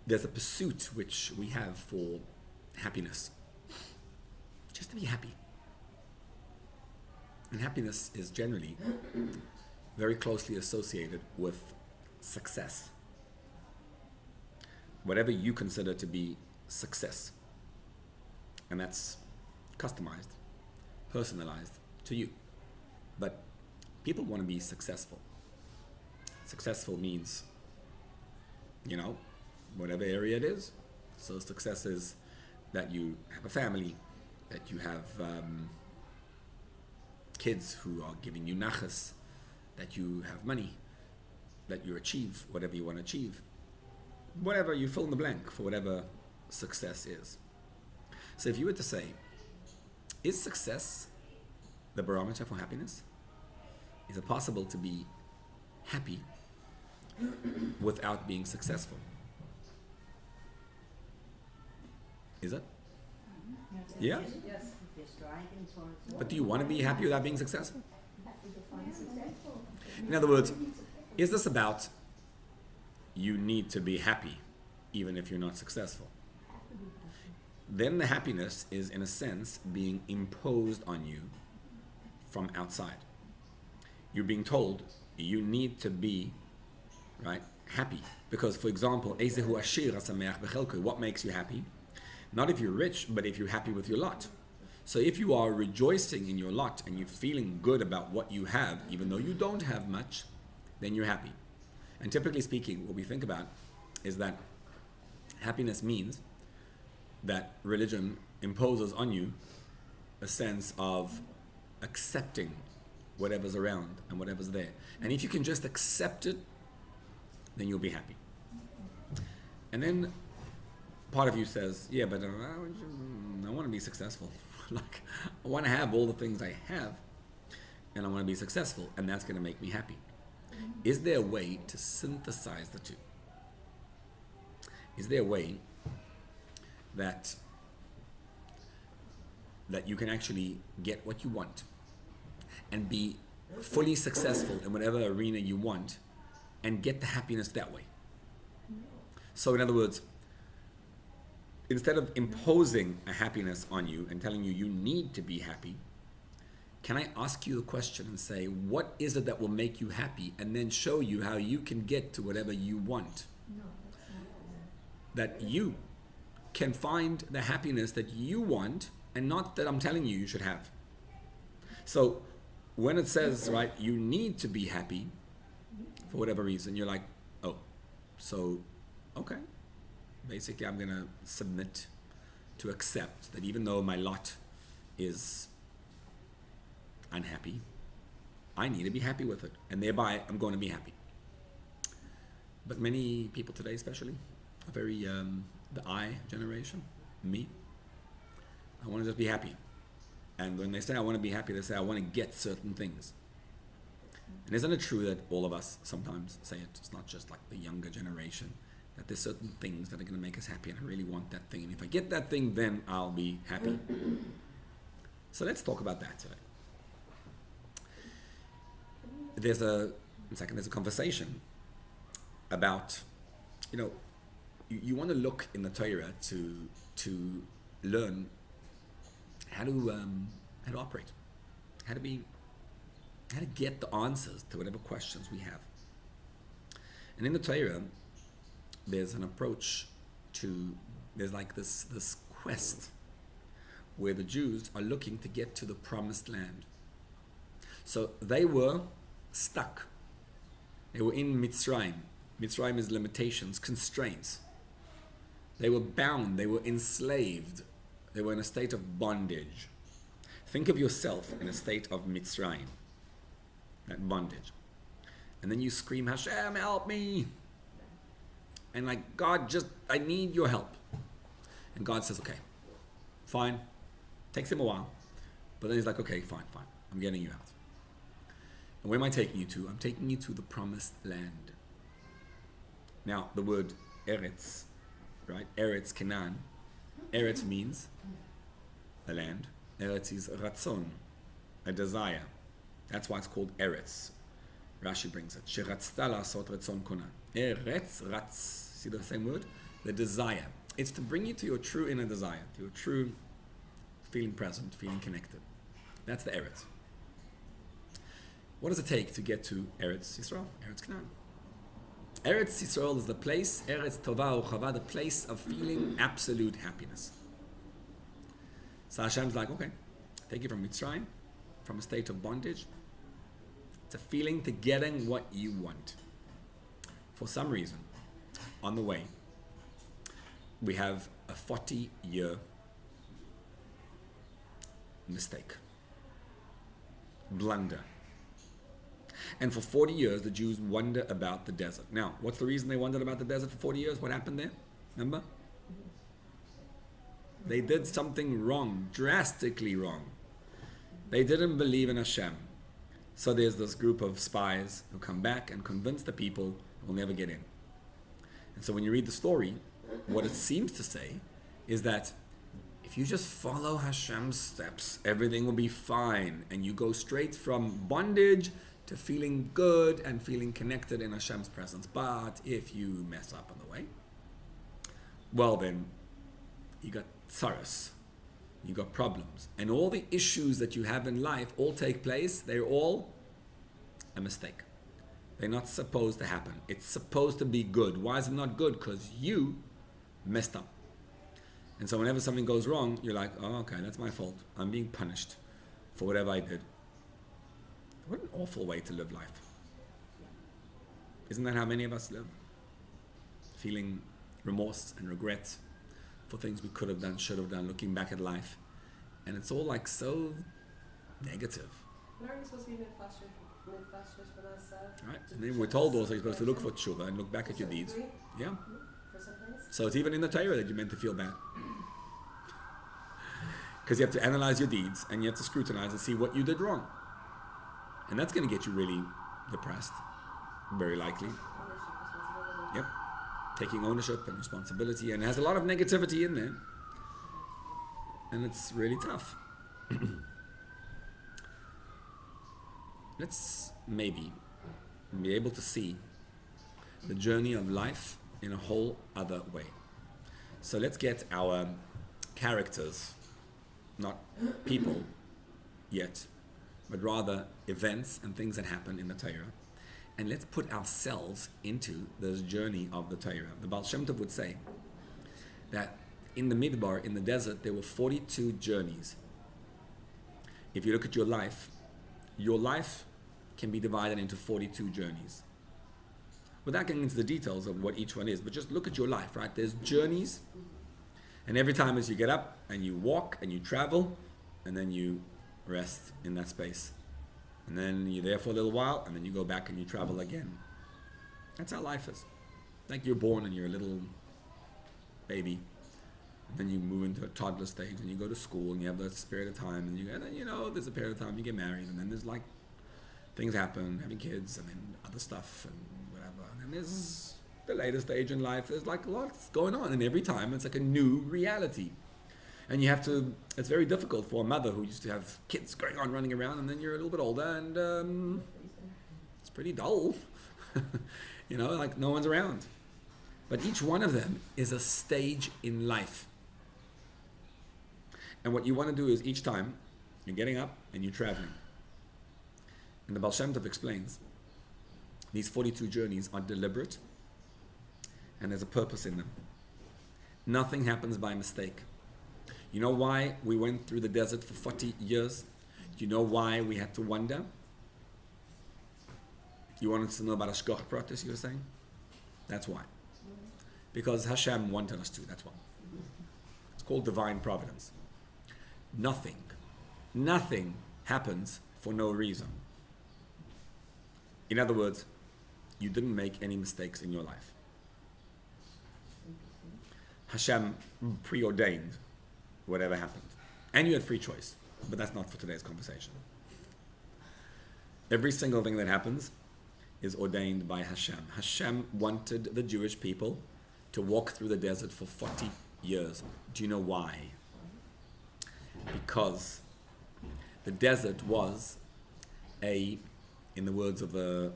there's a pursuit which we have for happiness. Just to be happy. And happiness is generally very closely associated with success. Whatever you consider to be success. And that's customized, personalized to you. But people want to be successful. Successful means, whatever area it is. So success is that you have a family, that you have kids who are giving you nachas, that you have money, that you achieve whatever you want to achieve. Whatever, you fill in the blank for whatever success is. So if you were to say, is success the barometer for happiness? Is it possible to be happy without being successful? Is it? Yeah? Yes. But do you want to be happy without being successful? In other words, is this about you need to be happy even if you're not successful? Then the happiness is, in a sense, being imposed on you from outside. You're being told you need to be, right, happy. Because, for example, what makes you happy? Not if you're rich, but if you're happy with your lot. So if you are rejoicing in your lot and you're feeling good about what you have, even though you don't have much, then you're happy. And typically speaking, what we think about is that happiness means that religion imposes on you a sense of accepting whatever's around and whatever's there. And if you can just accept it, then you'll be happy. And then part of you says, yeah, but I want to be successful. Like, I want to have all the things I have, and I want to be successful, and that's going to make me happy. Is there a way to synthesize the two? Is there a way that you can actually get what you want and be fully successful in whatever arena you want and get the happiness that way? So in other words, instead of imposing a happiness on you and telling you you need to be happy, can I ask you the question and say, what is it that will make you happy, and then show you how you can get to whatever you want? That you can find the happiness that you want, and not that I'm telling you should have. So when it says, right, you need to be happy for whatever reason, you're like, oh, so, okay. Basically, I'm going to submit to accept that even though my lot is unhappy, I need to be happy with it. And thereby, I'm going to be happy. But many people today especially are very, the I generation, me. I want to just be happy. And when they say I want to be happy, they say I want to get certain things. And isn't it true that all of us sometimes say it? It's not just like the younger generation. That there's certain things that are going to make us happy, and I really want that thing. And if I get that thing, then I'll be happy. So let's talk about that today. There's a conversation about, you want to look in the Torah to learn how to operate, how to get the answers to whatever questions we have. And in the Torah, there's an approach there's like this quest where the Jews are looking to get to the promised land. So they were stuck. They were in Mitzrayim. Mitzrayim is limitations, constraints. They were bound, they were enslaved. They were in a state of bondage. Think of yourself in a state of Mitzrayim, that bondage. And then you scream, Hashem, help me. And like, God, I need your help. And God says, okay, fine. Takes him a while. But then he's like, okay, fine. I'm getting you out. And where am I taking you to? I'm taking you to the promised land. Now, the word Eretz, right? Eretz, Canaan. Eretz means a land. Eretz is Ratzon, a desire. That's why it's called Eretz. Rashi brings it. Sheratzta la'asot ratzon kona. Eretz, ratz. See the same word? the desire. It's to bring you to your true inner desire, to your true feeling present, feeling connected. That's the Eretz. What does it take to get to Eretz Yisrael, Eretz Canaan? Eretz Yisrael is the place, Eretz Tova Uchava, the place of feeling absolute happiness. So Hashem's like, okay, take you from Mitzrayim, from a state of bondage, to feeling, to getting what you want. For some reason, on the way, we have a 40-year mistake, blunder. And for 40 years, the Jews wonder about the desert. Now, what's the reason they wondered about the desert for 40 years? What happened there? Remember? They did something wrong, drastically wrong. They didn't believe in Hashem. So there's this group of spies who come back and convince the people who will never get in. And so when you read the story, what it seems to say is that if you just follow Hashem's steps, everything will be fine. And you go straight from bondage to feeling good and feeling connected in Hashem's presence. But if you mess up on the way, well then, you got tsaras, you got problems. And all the issues that you have in life all take place, they're all a mistake. They're not supposed to happen. It's supposed to be good. Why is it not good? Because you messed up. And so whenever something goes wrong, you're like, oh, okay, that's my fault. I'm being punished for whatever I did. What an awful way to live life. Isn't that how many of us live? Feeling remorse and regret for things we could have done, should have done, looking back at life. And it's all like so negative. Aren't we supposed to be mid-fashionist for ourselves? Right? And then we're told also you're supposed to look for tshuva and look back at your deeds. Yeah. For some things? So it's even in the Torah that you're meant to feel bad. Because you have to analyze your deeds and you have to scrutinize and see what you did wrong. And that's going to get you really depressed, very likely. Yep. Taking ownership and responsibility, and it has a lot of negativity in there. And it's really tough. Let's maybe be able to see the journey of life in a whole other way. So let's get our characters, not people yet, but rather events and things that happen in the Torah. And let's put ourselves into this journey of the Torah. The Baal Shem Tov would say that in the Midbar, in the desert, there were 42 journeys. If you look at your life can be divided into 42 journeys. Without getting into the details of what each one is, but just look at your life, right? There's journeys, and every time as you get up and you walk and you travel, and then you rest in that space. And then you're there for a little while, and then you go back and you travel again. That's how life is. Like you're born and you're a little baby, and then you move into a toddler stage, and you go to school, and you have this period of time, and then there's a period of time you get married, and then there's like things happen, having kids, and then other stuff, and whatever. And then there's the later stage in life. There's like a lot going on, and every time it's like a new reality. And you have to, it's very difficult for a mother who used to have kids going on, running around, and then you're a little bit older, and it's pretty dull. Like no one's around. But each one of them is a stage in life. And what you want to do is each time, you're getting up and you're traveling. And the Baal Shem Tov explains, these 42 journeys are deliberate, and there's a purpose in them. Nothing happens by mistake. You know why we went through the desert for 40 years? Do you know why we had to wander? You wanted to know about Ashkoch Pratis, you were saying? That's why. Because Hashem wanted us to, that's why. It's called divine providence. Nothing happens for no reason. In other words, you didn't make any mistakes in your life. Hashem preordained whatever happened. And you had free choice. But that's not for today's conversation. Every single thing that happens is ordained by Hashem. Hashem wanted the Jewish people to walk through the desert for 40 years. Do you know why? Because the desert was in the words of the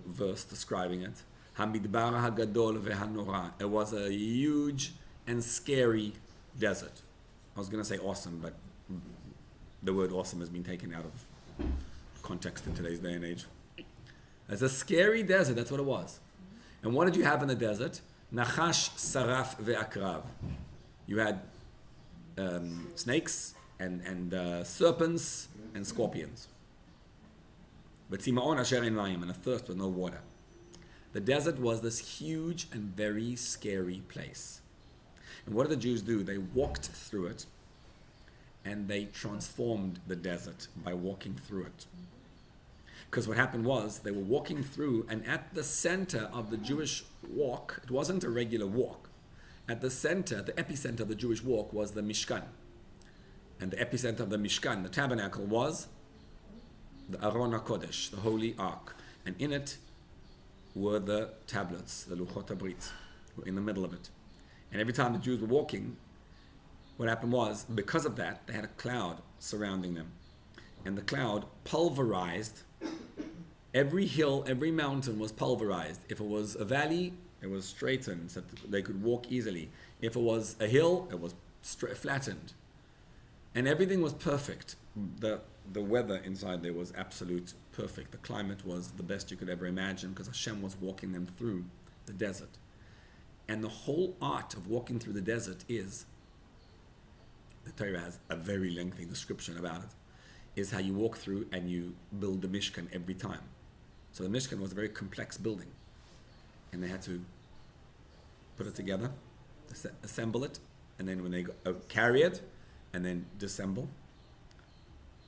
verse describing it, המדבר הגדול והנורא. It was a huge and scary desert. I was going to say awesome, but the word awesome has been taken out of context in today's day and age. It's a scary desert, that's what it was. And what did you have in the desert? Nachash, saraf, ve'akrav. You had snakes and serpents and scorpions. But Tzima'on asher ein mayim, and a thirst with no water. The desert was this huge and very scary place. And what did the Jews do? They walked through it, and they transformed the desert by walking through it. Because what happened was, they were walking through, and at the center of the Jewish walk, it wasn't a regular walk. At the center, the epicenter of the Jewish walk was the Mishkan. And the epicenter of the Mishkan, the tabernacle, was the Aron HaKodesh, the Holy Ark. And in it were the tablets, the Luchot HaBrit, were in the middle of it. And every time the Jews were walking, what happened was, because of that, they had a cloud surrounding them. And the cloud pulverized every hill, every mountain was pulverized. If it was a valley, it was straightened so that they could walk easily. If it was a hill, it was flattened. And everything was perfect. The weather inside there was absolute perfect. The climate was the best you could ever imagine because Hashem was walking them through the desert. And the whole art of walking through the desert is, the Torah has a very lengthy description about it, is how you walk through and you build the Mishkan every time. So the Mishkan was a very complex building. And they had to put it together, assemble it, and then when they carry it, and then disassemble,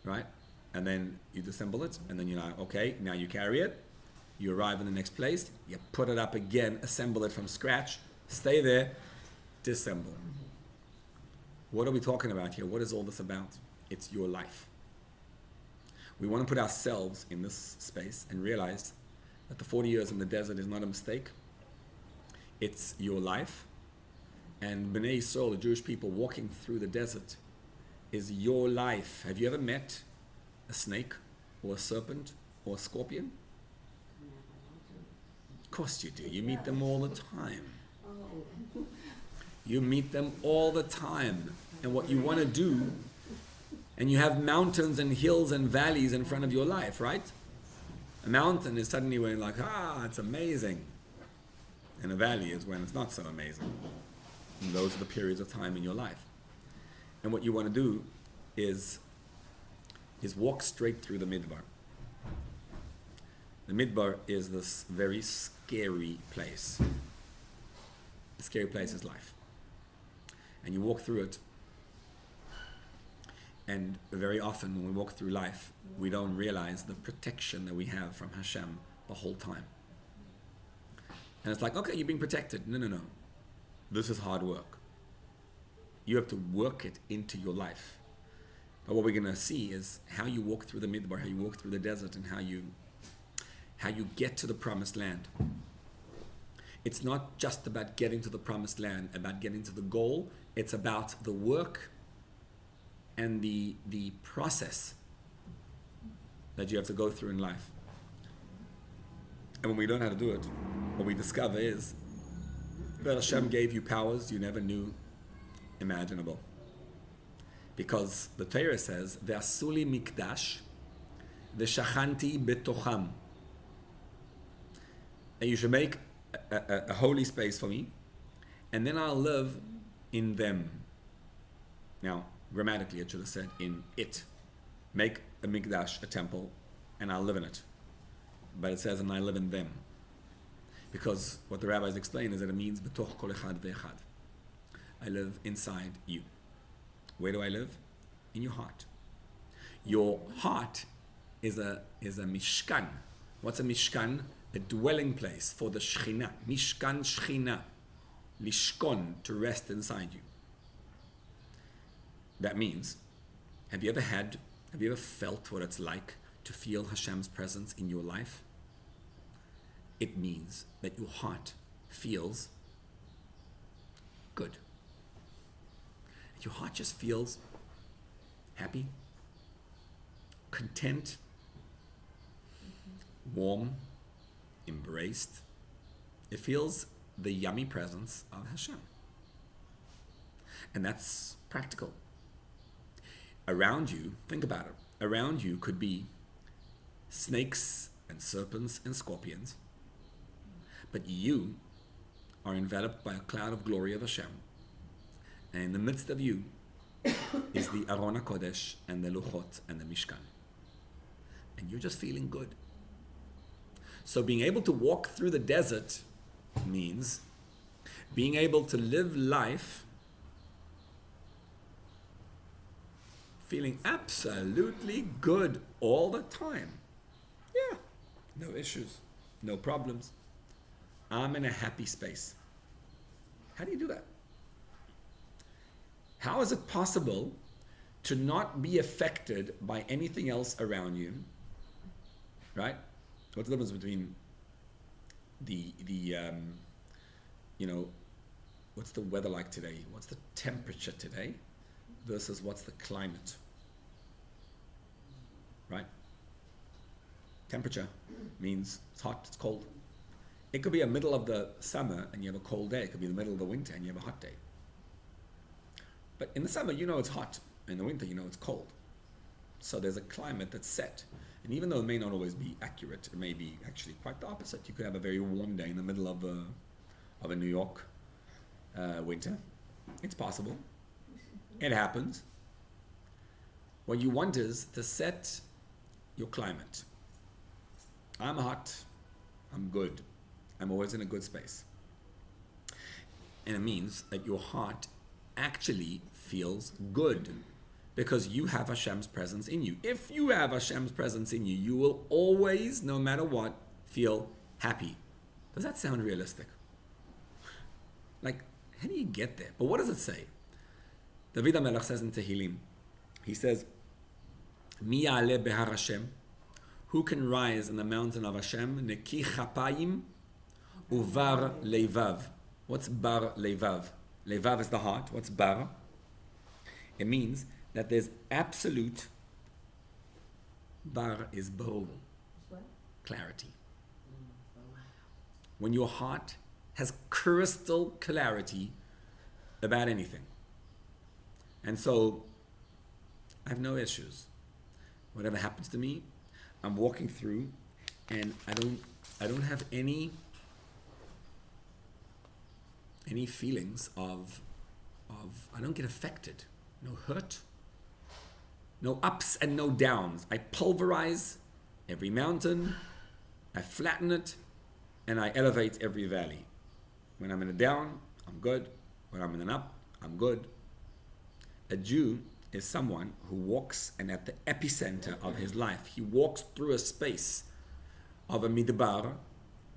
right? And then you disassemble it, and then you're like, okay, now you carry it, you arrive in the next place, you put it up again, assemble it from scratch, stay there, disassemble. What are we talking about here? What is all this about? It's your life. We want to put ourselves in this space and realize that the 40 years in the desert is not a mistake. It's your life. And Bnei Yisrael, the Jewish people walking through the desert, is your life. Have you ever met a snake or a serpent or a scorpion? Of course you do. You meet them all the time. You meet them all the time. And what you want to do, and you have mountains and hills and valleys in front of your life, right? A mountain is suddenly when you're like, it's amazing. And a valley is when it's not so amazing. And those are the periods of time in your life. And what you want to do is walk straight through the Midbar. The Midbar is this very scary place. The scary place is life. And you walk through it. And very often when we walk through life, we don't realize the protection that we have from Hashem the whole time. And it's like, okay, you're being protected. No. This is hard work. You have to work it into your life. But what we're going to see is how you walk through the Midbar, how you walk through the desert, and how you get to the promised land. It's not just about getting to the promised land, about getting to the goal. It's about the work and the process that you have to go through in life. And when we learn how to do it, what we discover is that Hashem gave you powers you never knew imaginable. Because the Torah says, Ve'asuli mikdash, ve'shachanti betocham. And you should make a holy space for me, and then I'll live in them. Now, grammatically, it should have said in it. Make a mikdash, a temple, and I'll live in it. But it says, and I live in them. Because what the rabbis explain is that it means betoch kol echad ve'echad. I live inside you. Where do I live? In your heart. Your heart is a mishkan. What's a mishkan? A dwelling place for the Shekhinah. Mishkan Shekhinah. Lishkon, to rest inside you. That means, have you ever felt what it's like to feel Hashem's presence in your life? It means that your heart feels good. Your heart just feels happy, content, warm, embraced, It feels the yummy presence of Hashem. And that's practical. Around you, think about it, around you could be snakes and serpents and scorpions, but you are enveloped by a cloud of glory of Hashem. And in the midst of you is the Aron HaKodesh and the Luchot and the Mishkan. And you're just feeling good. So being able to walk through the desert means being able to live life feeling absolutely good all the time. Yeah, no issues, no problems. I'm in a happy space. How do you do that? How is it possible to not be affected by anything else around you? Right? What's the difference between what's the weather like today? What's the temperature today versus what's the climate? Right? Temperature means it's hot, it's cold. It could be a middle of the summer and you have a cold day. It could be the middle of the winter and you have a hot day. But in the summer, you know it's hot. In the winter, you know it's cold. So there's a climate that's set. And even though it may not always be accurate, it may be actually quite the opposite. You could have a very warm day in the middle of a New York winter. It's possible. It happens. What you want is to set your climate. I'm hot. I'm good. I'm always in a good space. And it means that your heart actually feels good because you have Hashem's presence in you. If you have Hashem's presence in you, you will always, no matter what, feel happy. Does that sound realistic? Like, how do you get there? But what does it say? David HaMelech says in Tehillim, he says, Mi ya'aleh behar Hashem, who can rise in the mountain of Hashem, neki chapayim uvar leivav. What's bar leivav? Leivav is the heart. What's bar? It means that there's absolute, bar is barur, clarity. When your heart has crystal clarity about anything. And so, I have no issues. Whatever happens to me, I'm walking through and I don't have any feelings of I don't get affected. No hurt, no ups and no downs. I pulverize every mountain, I flatten it, and I elevate every valley. When I'm in a down, I'm good. When I'm in an up, I'm good. A Jew is someone who walks and at the epicenter of his life, he walks through a space of a midbar.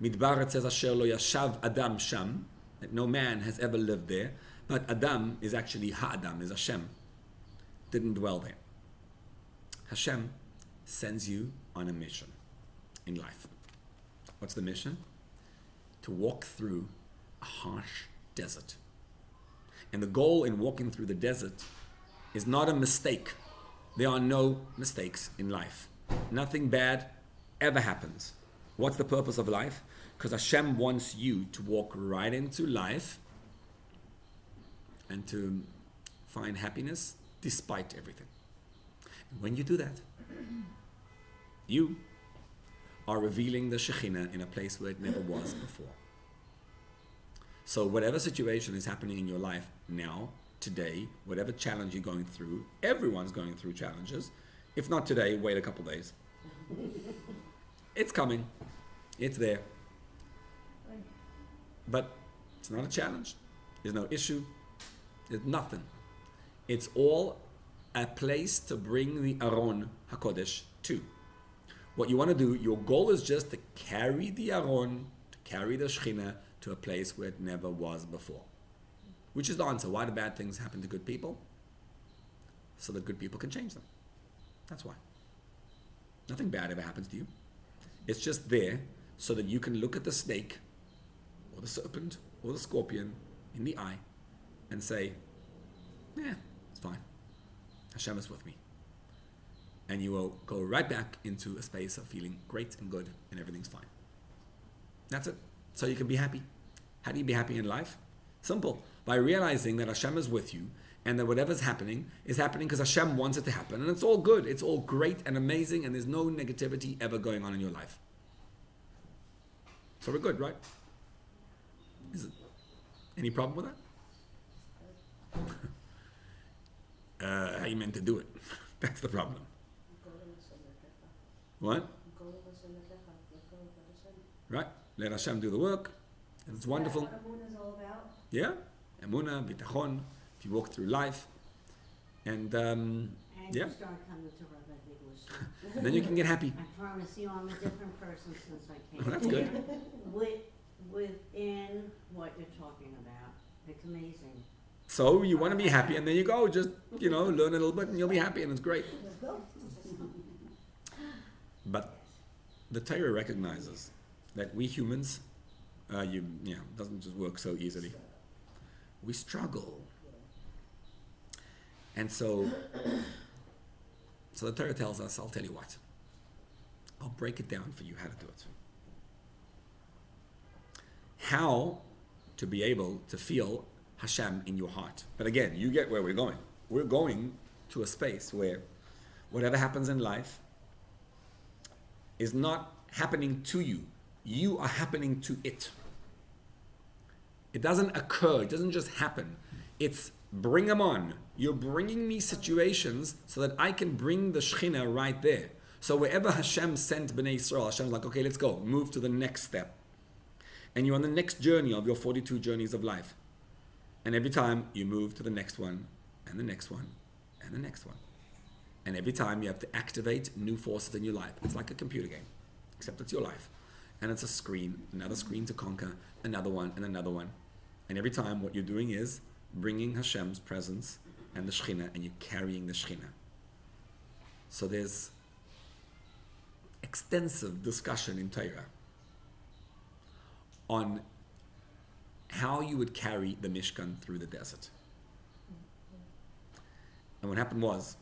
Midbar, it says, Asher lo yashav Adam sham, that no man has ever lived there. But Adam is actually Ha'adam, is Hashem. Didn't dwell there. Hashem sends you on a mission in life. What's the mission? To walk through a harsh desert. And the goal in walking through the desert is not a mistake. There are no mistakes in life. Nothing bad ever happens. What's the purpose of life? Because Hashem wants you to walk right into life and to find happiness despite everything. And when you do that, you are revealing the Shekhinah in a place where it never was before. So whatever situation is happening in your life now, today, whatever challenge you're going through, everyone's going through challenges. If not today, wait a couple days. It's coming. It's there. But it's not a challenge. There's no issue. There's nothing. It's all a place to bring the Aron HaKodesh to. What you want to do, your goal is just to carry the Aron, to carry the Shekhinah to a place where it never was before. Which is the answer. Why do bad things happen to good people? So that good people can change them. That's why. Nothing bad ever happens to you. It's just there so that you can look at the snake or the serpent or the scorpion in the eye and say, it's fine. Hashem is with me. And you will go right back into a space of feeling great and good and everything's fine. That's it. so you can be happy. How do you be happy in life? Simple. By realizing that Hashem is with you and that whatever's happening is happening because Hashem wants it to happen. And it's all good. It's all great and amazing, and there's no negativity ever going on in your life. So we're good, right? Is it any problem with that? How you meant to do it? That's the problem. What? Right? Let Hashem do the work. And it's wonderful. That's what Emunah is all about. Yeah? Emunah, bitachon. If you walk through life. And yeah. You start coming to Rabbi English. And then you can get happy. I promise you, I'm a different person since I came. Oh, that's good. Within what you're talking about, it's amazing. So you want to be happy, and there you go. Just, learn a little bit, and you'll be happy, and it's great. But the Torah recognizes that we humans, doesn't just work so easily. We struggle. And so the Torah tells us, I'll tell you what. I'll break it down for you how to do it. How to be able to feel Hashem in your heart. But again, you get where we're going. We're going to a space where whatever happens in life is not happening to you. You are happening to it. It doesn't occur. It doesn't just happen. It's bring them on. You're bringing me situations so that I can bring the Shekhinah right there. So wherever Hashem sent Bnei Yisrael, Hashem's like, okay, let's go. Move to the next step. And you're on the next journey of your 42 journeys of life. And every time you move to the next one, and the next one, and the next one. And every time you have to activate new forces in your life. It's like a computer game, except it's your life. And it's a screen, another screen to conquer, another one, and another one. And every time what you're doing is bringing Hashem's presence and the Shekhinah, and you're carrying the Shekhinah. So there's extensive discussion in Torah on how you would carry the Mishkan through the desert. And what happened was,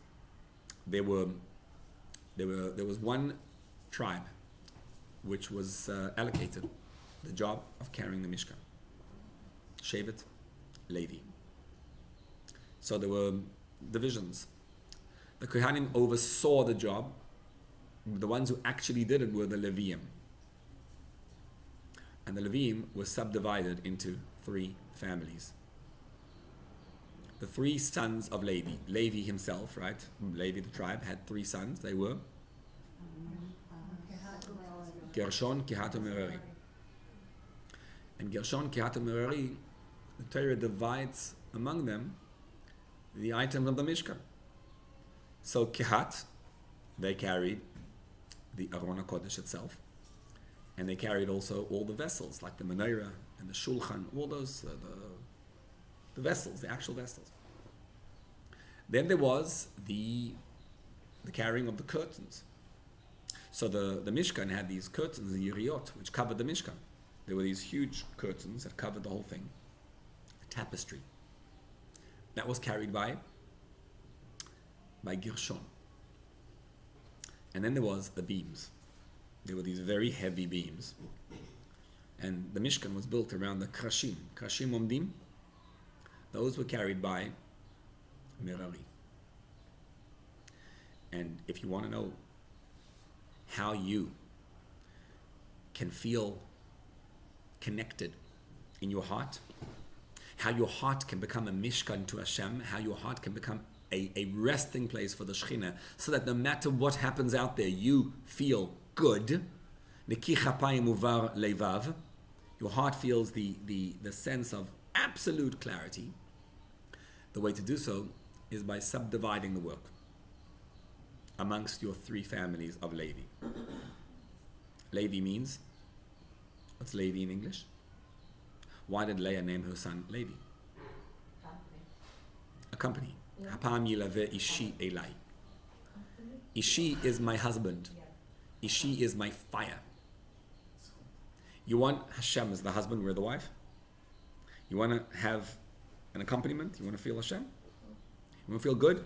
there was one tribe which was allocated the job of carrying the Mishkan. Shevet Levi. So there were divisions. The Kohanim oversaw the job. The ones who actually did it were the Leviim. And the Leviim were subdivided into 3 families. The 3 sons of Levi. Levi himself, right? Levi, the tribe, had 3 sons. They were Gershon, Kehat, and Merari. And Gershon, Kehat, and Merari, the Torah divides among them the items of the Mishkan. So Kehat, they carried the Aron HaKodesh itself. And they carried also all the vessels, like the menorah and the shulchan, all those, the vessels, the actual vessels. Then there was the carrying of the curtains. So the Mishkan had these curtains, the Yiriot, which covered the Mishkan. There were these huge curtains that covered the whole thing. A tapestry. That was carried by Gershon. And then there was the beams. There were these very heavy beams. And the Mishkan was built around the krashim. Krashim omdim. Those were carried by Merari. And if you want to know how you can feel connected in your heart, how your heart can become a Mishkan to Hashem, how your heart can become a resting place for the Shekhinah, so that no matter what happens out there, you feel good. Neki chapayim uvar levav. Your heart feels the sense of absolute clarity. The way to do so is by subdividing the work amongst your 3 families of Levi. Levi means, what's Levi in English? Why did Leah name her son Levi? A company. Hapam yilaveh ishi elai. Ishi is my husband. Ishi is my fire. You want Hashem as the husband, we're the wife? You want to have an accompaniment? You want to feel Hashem? You want to feel good?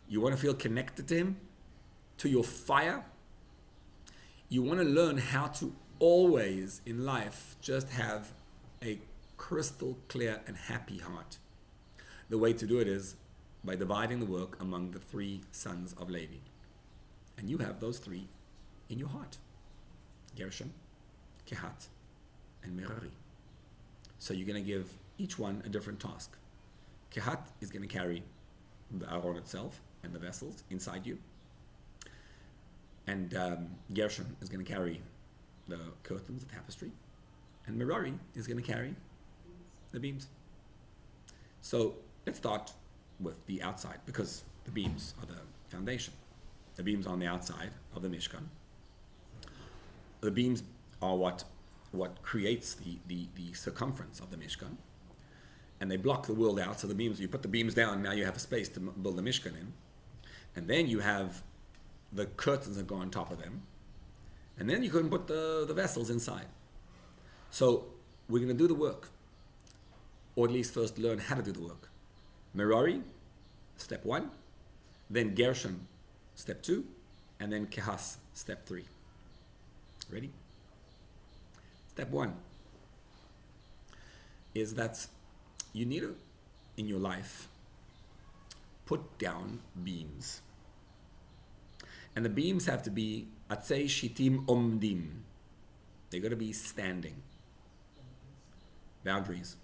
You want to feel connected to Him? To your fire? You want to learn how to always in life just have a crystal clear and happy heart, the way to do it is by dividing the work among the 3 sons of Levi. And you have those 3 in your heart: Gershon, Kehat, and Merari. So you're going to give each one a different task. Kehat is going to carry the Aron itself and the vessels inside you. And Gershon is going to carry the curtains, the tapestry. And Merari is going to carry the beams. So let's start with the outside, because the beams are the foundation. The beams are on the outside of the Mishkan. The beams are what creates the circumference of the Mishkan. And they block the world out. So the beams, you put the beams down, now you have a space to build the Mishkan in. And then you have the curtains that go on top of them. And then you can put the vessels inside. So we're going to do the work. Or at least first learn how to do the work. Merari, step 1. Then Gershon, step 2. And then Kehas, step 3. Ready? Step 1 is that you need to, in your life, put down beams. And the beams have to be atzei shitim omdim. They're going to be standing. Boundaries.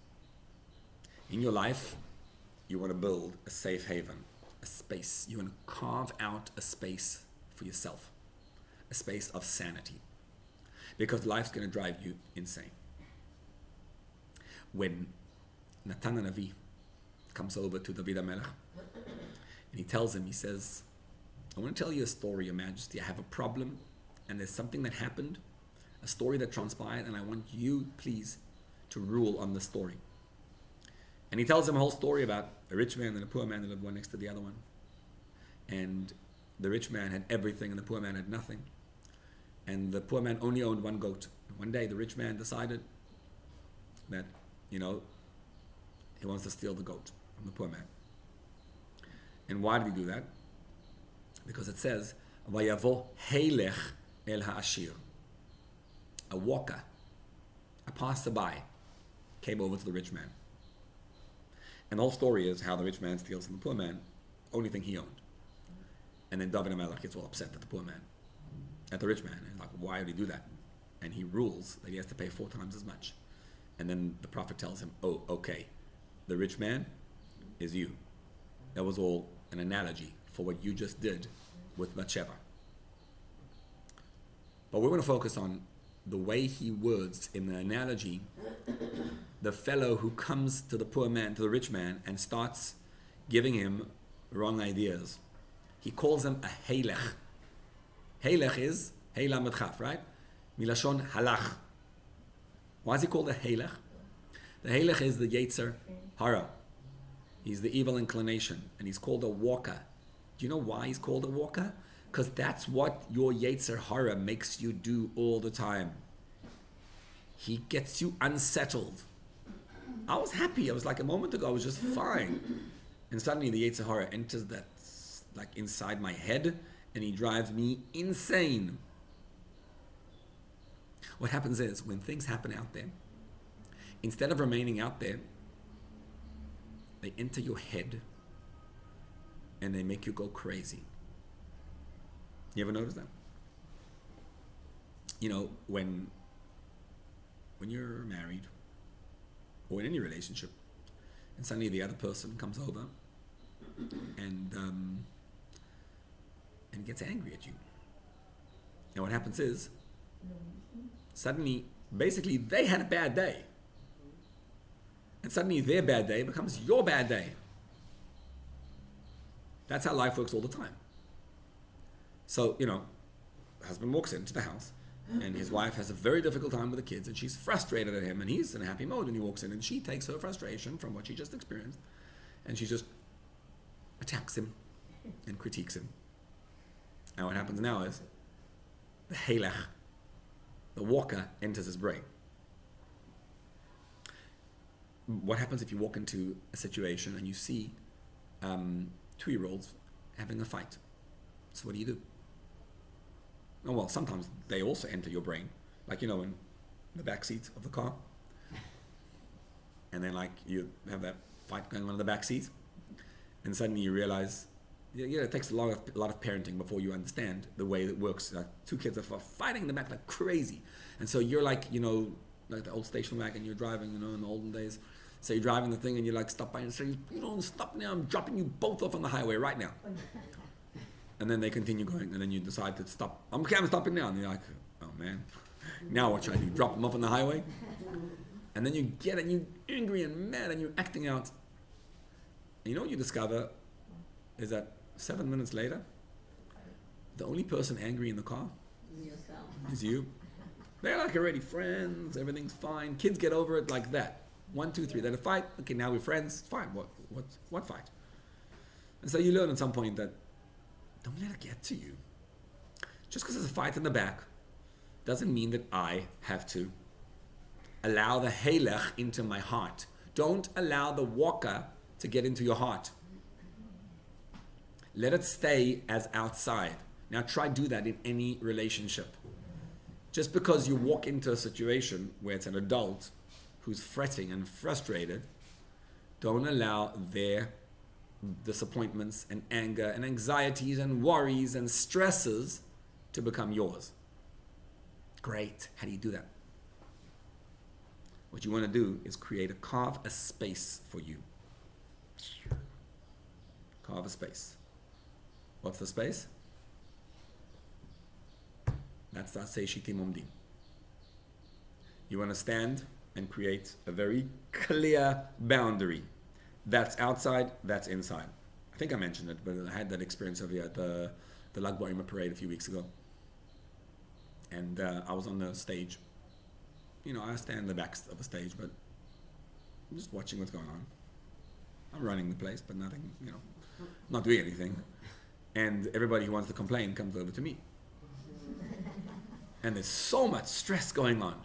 In your life, you want to build a safe haven, a space. You want to carve out a space for yourself, a space of sanity. Because life's going to drive you insane. When Natan Navi comes over to David HaMelech, and he tells him, he says, I want to tell you a story, Your Majesty. I have a problem, and there's something that happened, a story that transpired, and I want you, please, to rule on the story. And he tells him a whole story about a rich man and a poor man that lived one next to the other one. And the rich man had everything, and the poor man had nothing. And the poor man only owned one goat. And one day, the rich man decided that, he wants to steal the goat from the poor man. And why did he do that? Because it says, Vayavo heilech el ha'ashir. A walker, a passerby, came over to the rich man. And the whole story is how the rich man steals from the poor man, only thing he owned. And then David HaMelech gets all upset at the poor man, at the rich man, and like, why did he do that? And he rules that he has to pay 4 times as much. And then the prophet tells him, oh, okay, the rich man is you. That was all an analogy for what you just did with Bathsheba. But we're going to focus on the way he words in the analogy the fellow who comes to the poor man, to the rich man, and starts giving him wrong ideas. He calls him a heilech. Heilech is heila med chaf, right? Milashon halach. Why is he called a heilech? The heilech is the yetzer hara. He's the evil inclination, and he's called a walker. Do you know why he's called a walker? Because that's what your yetzer hara makes you do all the time. He gets you unsettled. I was happy. I was like, a moment ago, I was just fine. And suddenly the yetzer hara enters that, like, inside my head, and he drives me insane. What happens is, when things happen out there, instead of remaining out there, they enter your head and they make you go crazy. You ever notice that? When you're married or in any relationship, and suddenly the other person comes over and gets angry at you. And what happens is, suddenly, basically, they had a bad day. And suddenly their bad day becomes your bad day. That's how life works all the time. So, the husband walks into the house, and his wife has a very difficult time with the kids, and she's frustrated at him, and he's in a happy mode when he walks in, and she takes her frustration from what she just experienced, and she just attacks him and critiques him. And what happens now is, the heilech, the walker, enters his brain. What happens if you walk into a situation and you see 2-year-olds having a fight? So what do you do? Oh, well, sometimes they also enter your brain, Like, in the back seat of the car. And then like you have that fight going on in the back seat. And suddenly you realize, it takes a lot of parenting before you understand the way it works. Like two kids are fighting in the back like crazy. And so you're like, like the old station wagon you're driving, in the olden days. So you're driving the thing and you're like, stop by and say, you don't stop now, I'm dropping you both off on the highway right now. And then they continue going, and then you decide to stop. Okay, I'm stopping now. And you're like, oh man, now what should I do? Drop them off on the highway? And then you get it, and you're angry and mad, and you're acting out. And what you discover is that 7 minutes later, the only person angry in the car is you. They're like already friends, everything's fine. Kids get over it like that. 1, 2, 3, then a fight. Okay, now we're friends. Fine. What fight? And so you learn at some point that don't let it get to you. Just because there's a fight in the back doesn't mean that I have to allow the halach into my heart. Don't allow the walker to get into your heart. Let it stay as outside. Now try do that in any relationship. Just because you walk into a situation where it's an adult who's fretting and frustrated, don't allow their disappointments and anger and anxieties and worries and stresses to become yours. Great. How do you do that? What you want to do is carve a space for you. Carve a space. What's the space? That's that Sane Omdim. You want to stand and create a very clear boundary. That's outside, that's inside. I think I mentioned it, but I had that experience over here at the Lag BaOmer parade a few weeks ago. And I was on the stage. I stand in the back of the stage, but I'm just watching what's going on. I'm running the place, but nothing, not doing anything. And everybody who wants to complain comes over to me. And there's so much stress going on.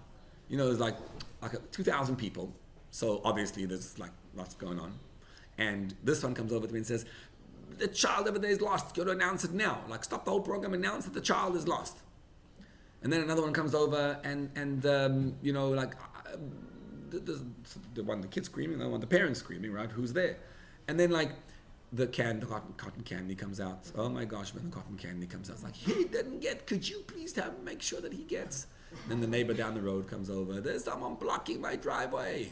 There's like 2,000 people. So obviously there's like lots going on. And this one comes over to me and says, the child over there is lost. Go to announce it now. Like stop the whole program, announce that the child is lost. And then another one comes over and the kid screaming, the one, the parents screaming, right? Who's there? And then like the cotton candy comes out. Oh my gosh, when the cotton candy comes out, it's like, he didn't get, could you please make sure that he gets? Then the neighbor down the road comes over. There's someone blocking my driveway.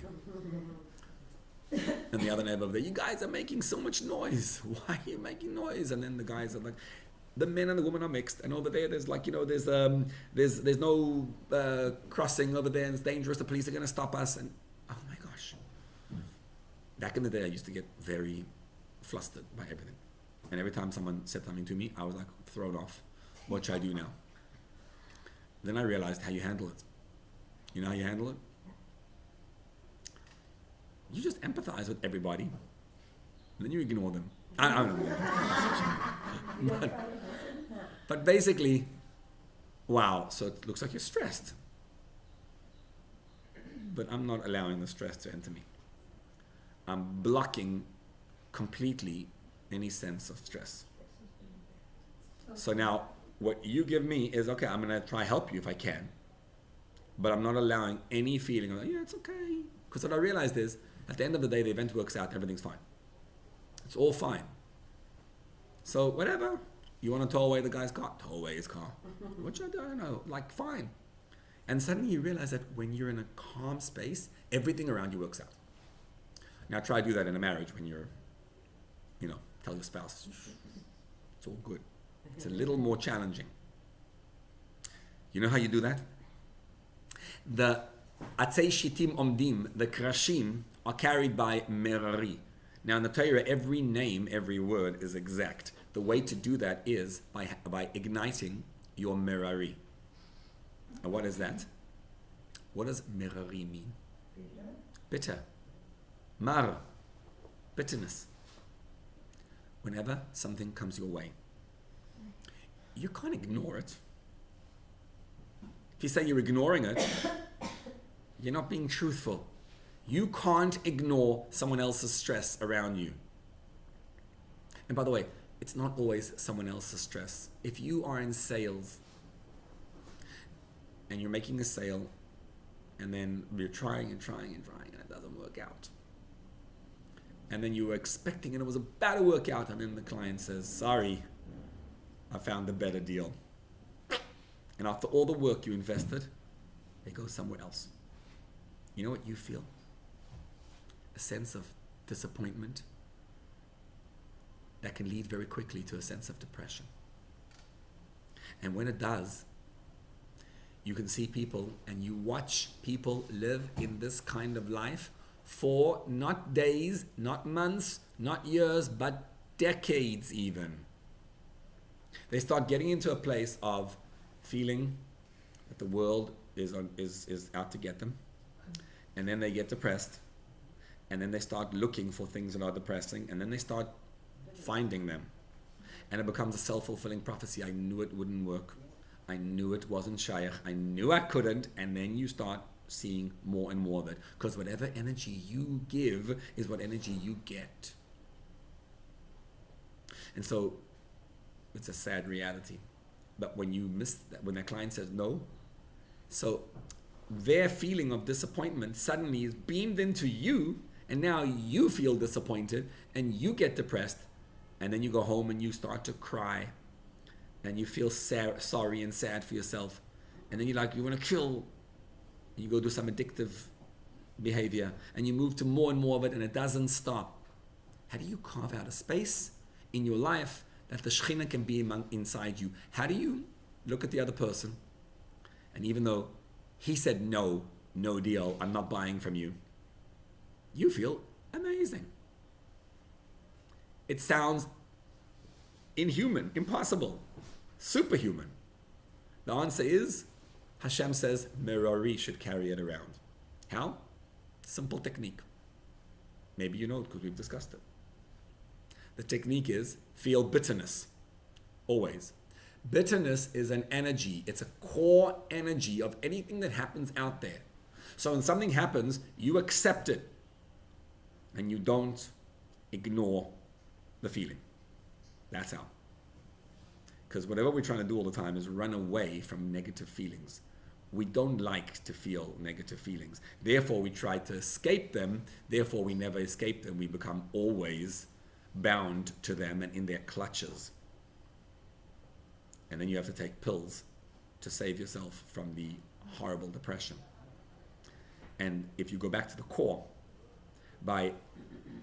And the other neighbor over there, you guys are making so much noise. Why are you making noise? And then the guys are like, the men and the women are mixed. And over there, there's like, there's no crossing over there and it's dangerous. The police are going to stop us. And oh my gosh. Back in the day, I used to get very flustered by everything. And every time someone said something to me, I was like thrown off. What should I do now? Then I realized how you handle it. You know how you handle it? You just empathize with everybody, and then you ignore them. I don't know. But basically, wow, so it looks like you're stressed. But I'm not allowing the stress to enter me. I'm blocking completely any sense of stress. So now, what you give me is, okay, I'm going to try help you if I can. But I'm not allowing any feeling of, yeah, it's okay. Because what I realized is, at the end of the day, the event works out, everything's fine. It's all fine. So whatever. You want to tow away the guy's car? Tow away his car. What should I do? I don't know. Like, fine. And suddenly you realize that when you're in a calm space, everything around you works out. Now try to do that in a marriage when you're, tell your spouse, it's all good. It's a little more challenging. You know how you do that? The Atzei Shitim Omdim, the Krashim, are carried by Merari. Now in the Torah, every name, every word is exact. The way to do that is by igniting your Merari. And what is that? What does Merari mean? Bitter. Mar. Bitterness. Whenever something comes your way, you can't ignore it. If you say you're ignoring it, you're not being truthful. You can't ignore someone else's stress around you. And by the way, it's not always someone else's stress. If you are in sales and you're making a sale, and then you're trying and trying and trying, and it doesn't work out. And then you were expecting, and it was about to work out, and then the client says, sorry, I found a better deal. And after all the work you invested, they go somewhere else. You know what you feel? A sense of disappointment that can lead very quickly to a sense of depression. And when it does, you can see people, and you watch people live in this kind of life for not days, not months, not years, but decades even. They start getting into a place of feeling that the world is out to get them, and then they get depressed, and then they start looking for things that are depressing, and then they start finding them, and it becomes a self-fulfilling prophecy. I knew it wouldn't work. I knew it wasn't shaykh. I knew I couldn't, and then you start seeing more and more of it, because whatever energy you give is what energy you get. And so it's a sad reality. But when you miss that, when that client says no, so their feeling of disappointment suddenly is beamed into you, and now you feel disappointed and you get depressed, and then you go home and you start to cry, and you feel sorry and sad for yourself, and then you want to kill. You go do some addictive behavior, and you move to more and more of it, and it doesn't stop. How do you carve out a space in your life that the Shekhinah can be inside you? How do you look at the other person, and even though he said no deal, I'm not buying from you, you feel amazing? It sounds inhuman, impossible, superhuman. The answer is, Hashem says, Merari should carry it around. How? Simple technique. Maybe you know it because we've discussed it. The technique is feel bitterness. Always. Bitterness is an energy. It's a core energy of anything that happens out there. So when something happens, you accept it. And you don't ignore the feeling. That's how. Because whatever we're trying to do all the time is run away from negative feelings. We don't like to feel negative feelings. Therefore, we try to escape them. Therefore, we never escape them. We become always bound to them and in their clutches. And then you have to take pills to save yourself from the horrible depression. And if you go back to the core, by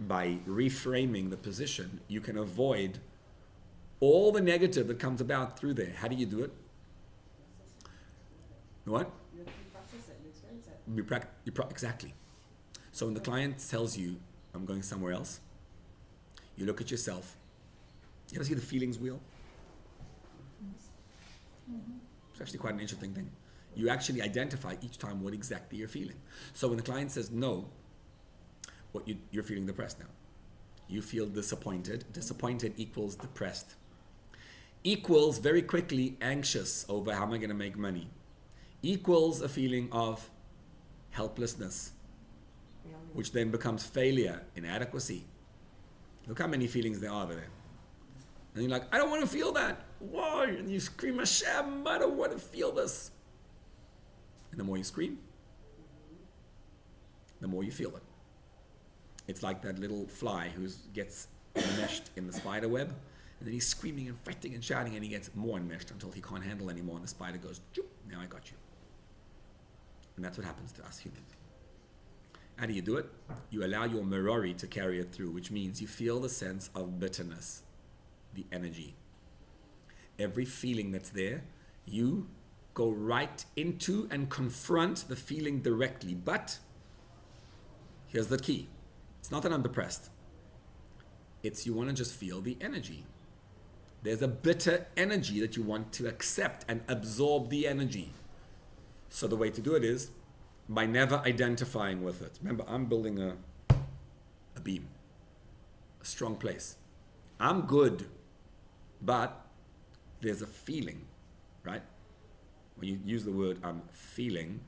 reframing the position, you can avoid all the negative that comes about through there. How do you do it? What? You process it, you experience it. Exactly. So when the client tells you, I'm going somewhere else, you look at yourself. You ever see the feelings wheel? Mm-hmm. It's actually quite an interesting thing. You actually identify each time what exactly you're feeling. So when the client says no, you're feeling depressed now. You feel disappointed. Disappointed equals depressed. Equals very quickly anxious over how am I going to make money. Equals a feeling of helplessness, which then becomes failure, inadequacy. Look how many feelings there are there. And you're like, I don't want to feel that. Why? And you scream, Hashem, I don't want to feel this. And the more you scream, the more you feel it. It's like that little fly who gets enmeshed in the spider web, and then he's screaming and fretting and shouting, and he gets more enmeshed until he can't handle anymore, and the spider goes, now I got you. And that's what happens to us humans. How do you do it? You allow your merari to carry it through, which means you feel the sense of bitterness, the energy. Every feeling that's there, you go right into and confront the feeling directly. But here's the key. It's not that I'm depressed. It's you want to just feel the energy. There's a bitter energy that you want to accept and absorb the energy. So the way to do it is by never identifying with it. Remember, I'm building a beam, a strong place. I'm good, but there's a feeling, right? When you use the word I'm feeling,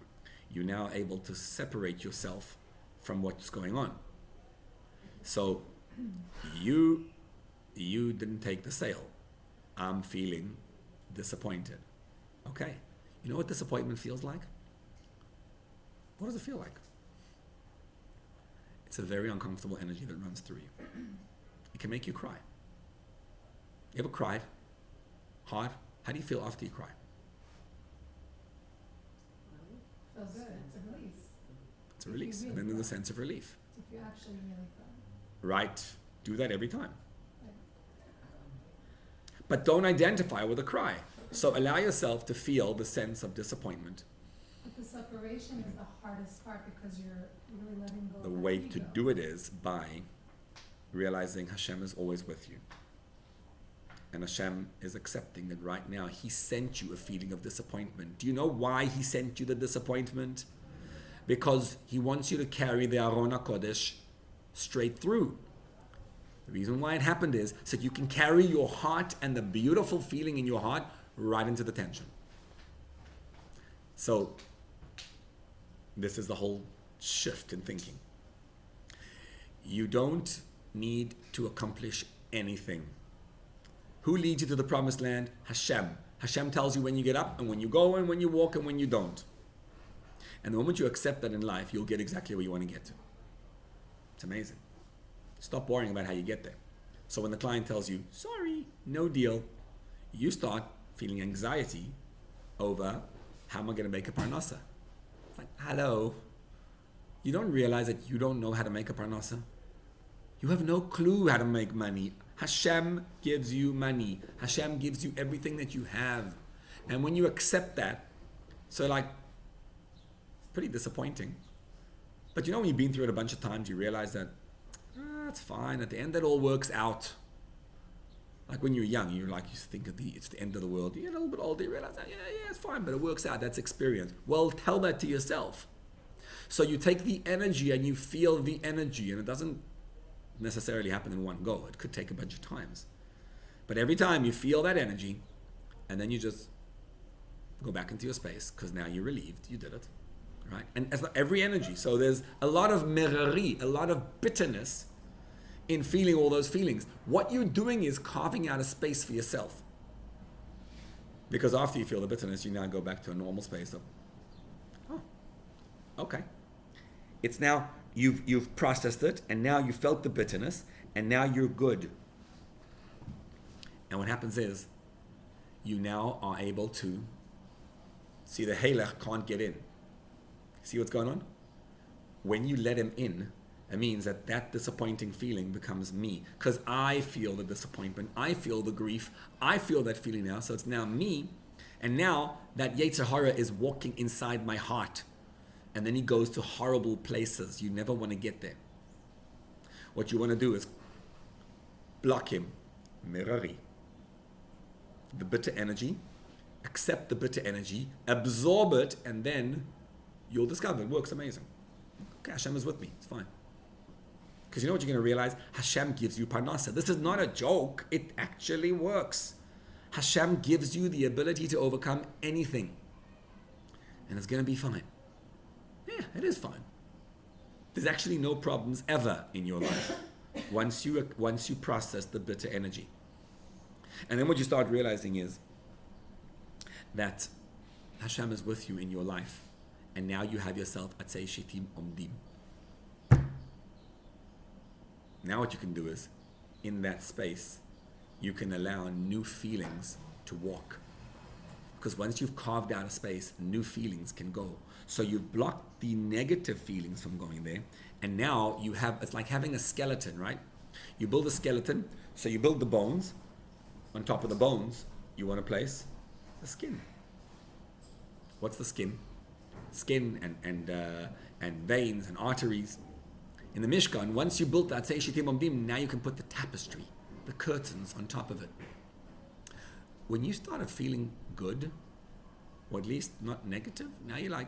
you're now able to separate yourself from what's going on. So you didn't take the sale. I'm feeling disappointed. Okay. You know what disappointment feels like? What does it feel like? It's a very uncomfortable energy that runs through you. It can make you cry. You ever cried hard? How do you feel after you cry? Feels good. It's a release. It's a release. And then there's a sense of relief. If you actually really cry. Right. Do that every time. But don't identify with a cry. So allow yourself to feel the sense of disappointment. But the separation is the hardest part because you're really letting go The of that way ego. to do it is by realizing Hashem is always with you. And Hashem is accepting that right now He sent you a feeling of disappointment. Do you know why He sent you the disappointment? Because He wants you to carry the Aron HaKodesh straight through. The reason why it happened is so that you can carry your heart and the beautiful feeling in your heart right into the tension. So, this is the whole shift in thinking. You don't need to accomplish anything. Who leads you to the promised land? Hashem. Hashem tells you when you get up and when you go and when you walk and when you don't. And the moment you accept that in life, you'll get exactly where you want to get to. It's amazing. Stop worrying about how you get there. So when the client tells you, sorry, no deal, you start feeling anxiety over how am I going to make a parnasa? It's like, hello. You don't realize that you don't know how to make a parnasa. You have no clue how to make money. Hashem gives you money. Hashem gives you everything that you have. And when you accept that, so like, pretty disappointing. But you know when you've been through it a bunch of times, you realize that, it's fine. At the end, that all works out. Like when you're young, you think it's the end of the world. You get a little bit older, you realize that, yeah, it's fine, but it works out. That's experience. Well, tell that to yourself. So you take the energy and you feel the energy, and it doesn't necessarily happen in one go. It could take a bunch of times. But every time you feel that energy, and then you just go back into your space, because now you're relieved, you did it. Right? And it's not every energy. So there's a lot of merari, a lot of bitterness in feeling all those feelings. What you're doing is carving out a space for yourself. Because after you feel the bitterness, you now go back to a normal space of, oh, okay. It's now, you've processed it, and now you felt the bitterness, and now you're good. And what happens is, you now are able to see the Halech can't get in. See what's going on? When you let him in, it means that disappointing feeling becomes me. Because I feel the disappointment, I feel the grief, I feel that feeling now, so it's now me. And now that Yetzer Hara is walking inside my heart. And then he goes to horrible places. You never want to get there. What you want to do is block him. Mirari. The bitter energy. Accept the bitter energy. Absorb it, and then you'll discover it works amazing. Okay, Hashem is with me. It's fine. Because you know what you're going to realize? Hashem gives you parnasa. This is not a joke. It actually works. Hashem gives you the ability to overcome anything. And it's going to be fine. Yeah, it is fine. There's actually no problems ever in your life once you process the bitter energy. And then what you start realizing is that Hashem is with you in your life. And now you have yourself atzei shitim omdim. Now what you can do is, in that space, you can allow new feelings to walk. Because once you've carved out a space, new feelings can go. So you've blocked the negative feelings from going there. And now you have, it's like having a skeleton, right? You build a skeleton, so you build the bones. On top of the bones, you want to place the skin. What's the skin? Skin and veins and arteries. In the Mishkan, once you built that Atzei Shitim Omdim, now you can put the tapestry, the curtains on top of it. When you started feeling good, or at least not negative, now you're like,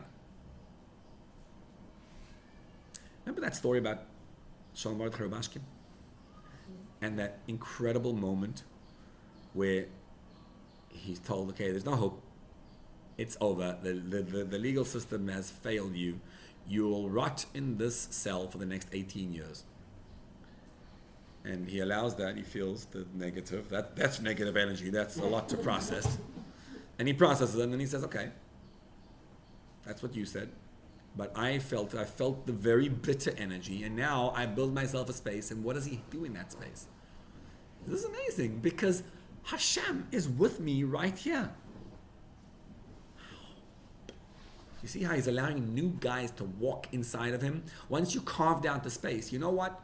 remember that story about Shalom Baruch Cherubashkin? And that incredible moment where he's told, okay, there's no hope. It's over. The legal system has failed you. You will rot in this cell for the next 18 years. And he allows that. He feels the negative. That's negative energy. That's a lot to process. And he processes it, and he says, okay, That's what you said. But I felt the very bitter energy, and now I build myself a space, and what does he do in that space? This is amazing, because Hashem is with me right here. You see how he's allowing new guys to walk inside of him? Once you carved out the space, you know what?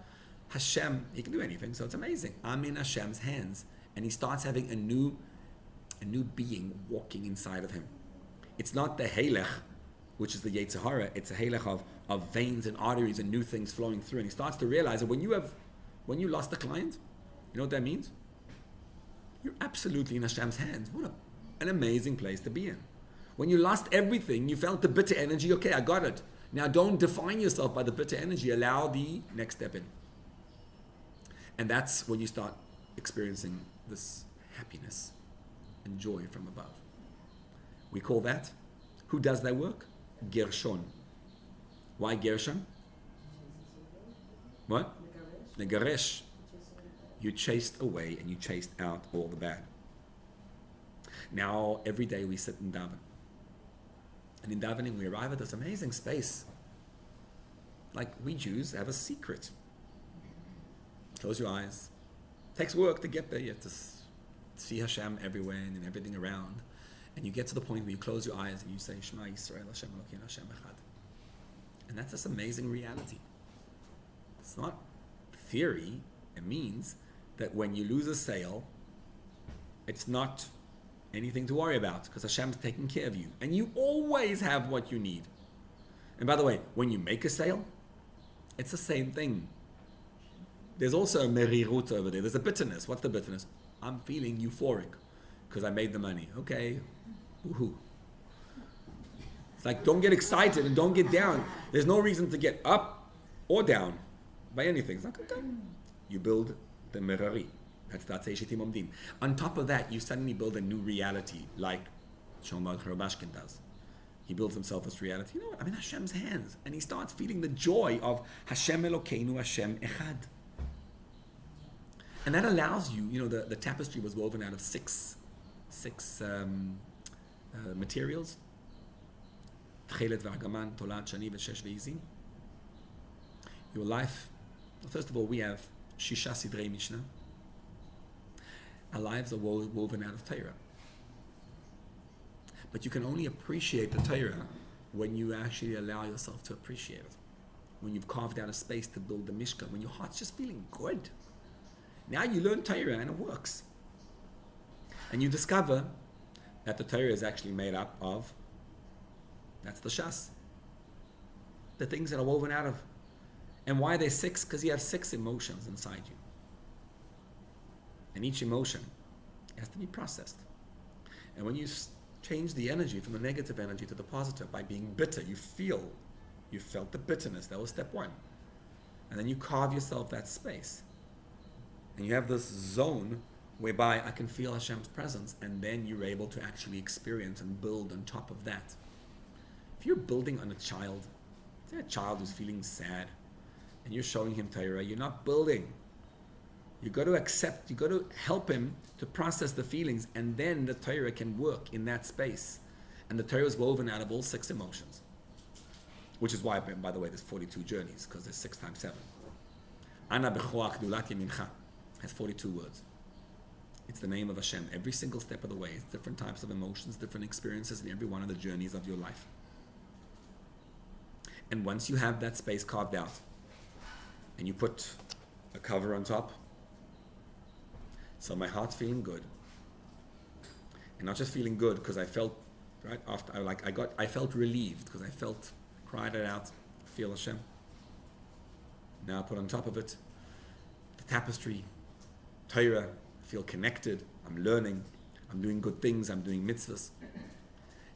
Hashem, he can do anything, so it's amazing. I'm in Hashem's hands, and he starts having a new being walking inside of him. It's not the Halech, which is the Yetzer Hara, it's a Halech of veins and arteries and new things flowing through, and he starts to realize that when you lost a client, you know what that means? You're absolutely in Hashem's hands. What an amazing place to be in. When you lost everything, you felt the bitter energy, okay, I got it. Now don't define yourself by the bitter energy, allow the next step in. And that's when you start experiencing this happiness and joy from above. We call that, who does that work? Gershon. Why Gershon? What? Negaresh. You chased away and you chased out all the bad. Now, every day we sit in daven. And in davening, we arrive at this amazing space. Like we Jews have a secret. Close your eyes. It takes work to get there. You have to see Hashem everywhere and in everything around. And you get to the point where you close your eyes and you say, Shema Yisrael, Hashem Elokeinu, Hashem Echad. And that's this amazing reality. It's not theory. It means that when you lose a sale, it's not anything to worry about because Hashem's taking care of you. And you always have what you need. And by the way, when you make a sale, it's the same thing. There's also a merirut over there. There's a bitterness. What's the bitterness? I'm feeling euphoric because I made the money. Okay, woohoo. It's like, don't get excited and don't get down. There's no reason to get up or down by anything. It's like, okay. You build the merari. That's Eshetim Omdim. On top of that, you suddenly build a new reality, like Shlomo Bashkin does. He builds himself this reality. You know what? I'm in Hashem's hands. And he starts feeling the joy of Hashem Elokeinu, Hashem Echad. And that allows you, the tapestry was woven out of six materials. Tchelet v'agaman, tolad, shani, v'shesh, v'izim. Your life, first of all, we have Shisha Sidrei Mishnah. Our lives are woven out of Torah. But you can only appreciate the Torah when you actually allow yourself to appreciate it. When you've carved out a space to build the Mishkan, when your heart's just feeling good. Now you learn Torah and it works. And you discover that the Torah is actually made up of, that's the Shas. The things that are woven out of. And why are they six? Because you have 6 emotions inside you. And each emotion has to be processed. And when you change the energy from the negative energy to the positive by being bitter, you felt the bitterness. That was step 1. And then you carve yourself that space. And you have this zone whereby I can feel Hashem's presence, and then you're able to actually experience and build on top of that. If you're building on a child, say a child who's feeling sad, and you're showing him Torah, you're not building. You've got to accept, you've got to help him to process the feelings, and then the Torah can work in that space. And the Torah is woven out of all 6 emotions. Which is why, by the way, there's 42 journeys, because there's 6 times 7. Ana bechoach dulat yemincha has 42 words. It's the name of Hashem. Every single step of the way, it's different types of emotions, different experiences in every one of the journeys of your life. And once you have that space carved out, and you put a cover on top, so my heart's feeling good, and not just feeling good because I felt right after I felt relieved because I cried it out, feel Hashem. Now I put on top of it the tapestry, Torah, feel connected, I'm learning, I'm doing good things, I'm doing mitzvahs.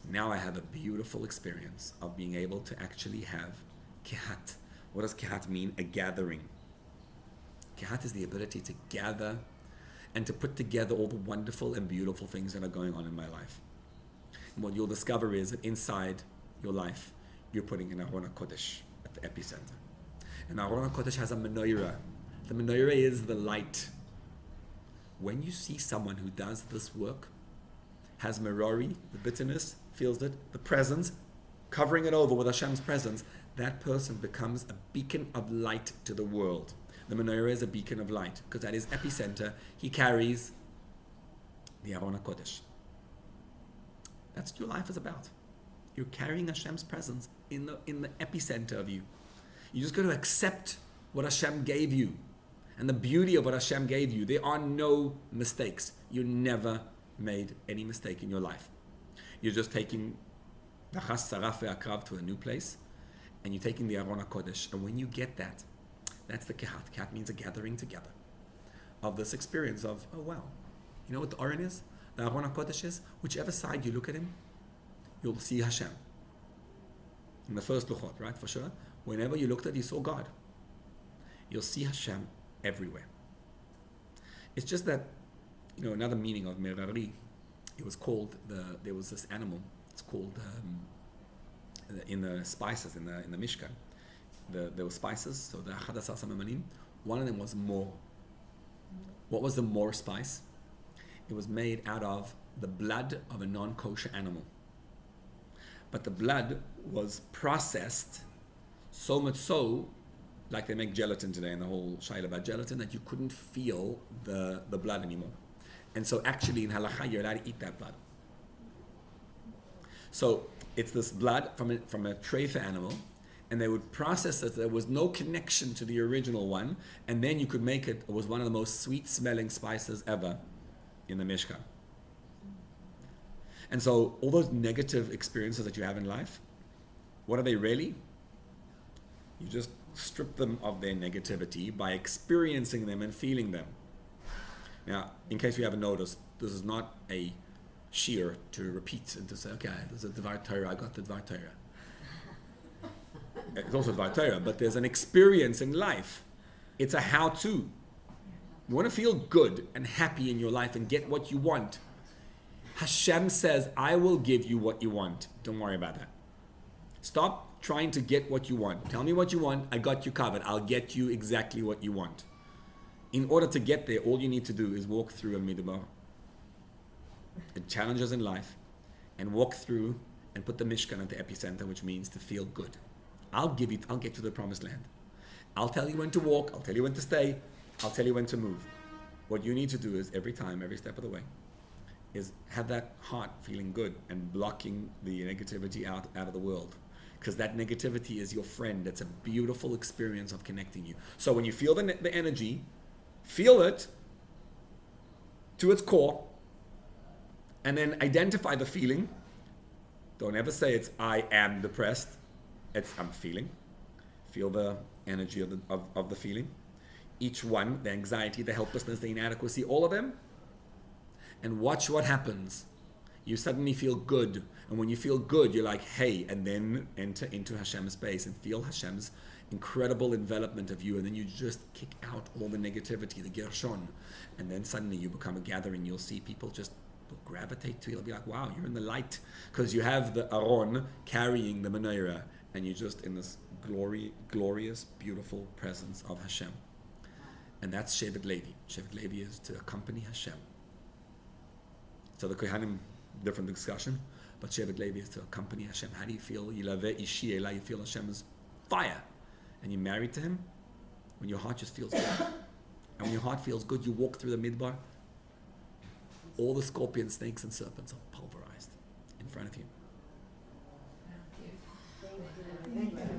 Now I have a beautiful experience of being able to actually have kehat. What does kehat mean? A gathering. Kehat is the ability to gather and to put together all the wonderful and beautiful things that are going on in my life. And what you'll discover is that inside your life, you're putting an Aron HaKodesh at the epicenter. And Aron HaKodesh has a menorah. The menorah is the light. When you see someone who does this work, has merari, the bitterness, feels it, the presence, covering it over with Hashem's presence, that person becomes a beacon of light to the world. The menorah is a beacon of light because at his epicenter, he carries the Aron HaKodesh. That's what your life is about. You're carrying Hashem's presence in the epicenter of you. You just got to accept what Hashem gave you and the beauty of what Hashem gave you. There are no mistakes. You never made any mistake in your life. You're just taking the Chas Saraf ve'Akrav to a new place, and you're taking the Aron HaKodesh. And when you get that, that's the Kehat. Kehat means a gathering together of this experience of, oh wow, you know what the Aron is? The Aron HaKodesh is, whichever side you look at him, you'll see Hashem. In the first Luchot, right, for sure. Whenever you looked at it, you saw God. You'll see Hashem everywhere. It's just that, another meaning of Merari, it was called, there was this animal, it's called, in the spices, in the Mishkan, there were spices, so the Achadasar Samamanim, one of them was mor. What was the mor spice? It was made out of the blood of a non-kosher animal. But the blood was processed so much so, like they make gelatin today, and the whole shaila about gelatin, that you couldn't feel the blood anymore. And so actually in halakha, you're allowed to eat that blood. So it's this blood from a treifa animal, and they would process it. There was no connection to the original one, and then you could make it. It was one of the most sweet-smelling spices ever in the Mishkan. And so all those negative experiences that you have in life, what are they really? You just strip them of their negativity by experiencing them and feeling them. Now, in case you haven't noticed, this is not a sheer to repeat and to say, okay, there's a Dvar Torah, I got the Dvar Torah. It's also Dvar Torah, but there's an experience in life. It's a how-to. You want to feel good and happy in your life and get what you want. Hashem says, I will give you what you want. Don't worry about that. Stop trying to get what you want. Tell me what you want. I got you covered. I'll get you exactly what you want. In order to get there, all you need to do is walk through a midbar, the challenges in life, and walk through and put the Mishkan at the epicenter, which means to feel good. I'll get you to the promised land. I'll tell you when to walk. I'll tell you when to stay. I'll tell you when to move. What you need to do is every time, every step of the way, is have that heart feeling good and blocking the negativity out of the world. Because that negativity is your friend. It's a beautiful experience of connecting you. So when you feel the energy, feel it to its core, and then identify the feeling. Don't ever say it's I am depressed. It's I'm feeling. Feel the energy of the feeling. Each one, the anxiety, the helplessness, the inadequacy, all of them. And watch what happens. You suddenly feel good. And when you feel good, you're like, hey, and then enter into Hashem's space and feel Hashem's incredible envelopment of you. And then you just kick out all the negativity, the gershon. And then suddenly you become a gathering. You'll see people just gravitate to you. They'll be like, wow, you're in the light. Because you have the Aron carrying the menorah. And you're just in this glorious, beautiful presence of Hashem. And that's Shevet Levi. Shevet Levi is to accompany Hashem. So the Kohanim, different discussion, but Shevet Levi is to accompany Hashem. How do you feel? Yilaveh ishi elai, you feel Hashem's fire. And you're married to Him, when your heart just feels good. And when your heart feels good, you walk through the midbar, all the scorpions, snakes, and serpents are pulverized in front of you. Thank you.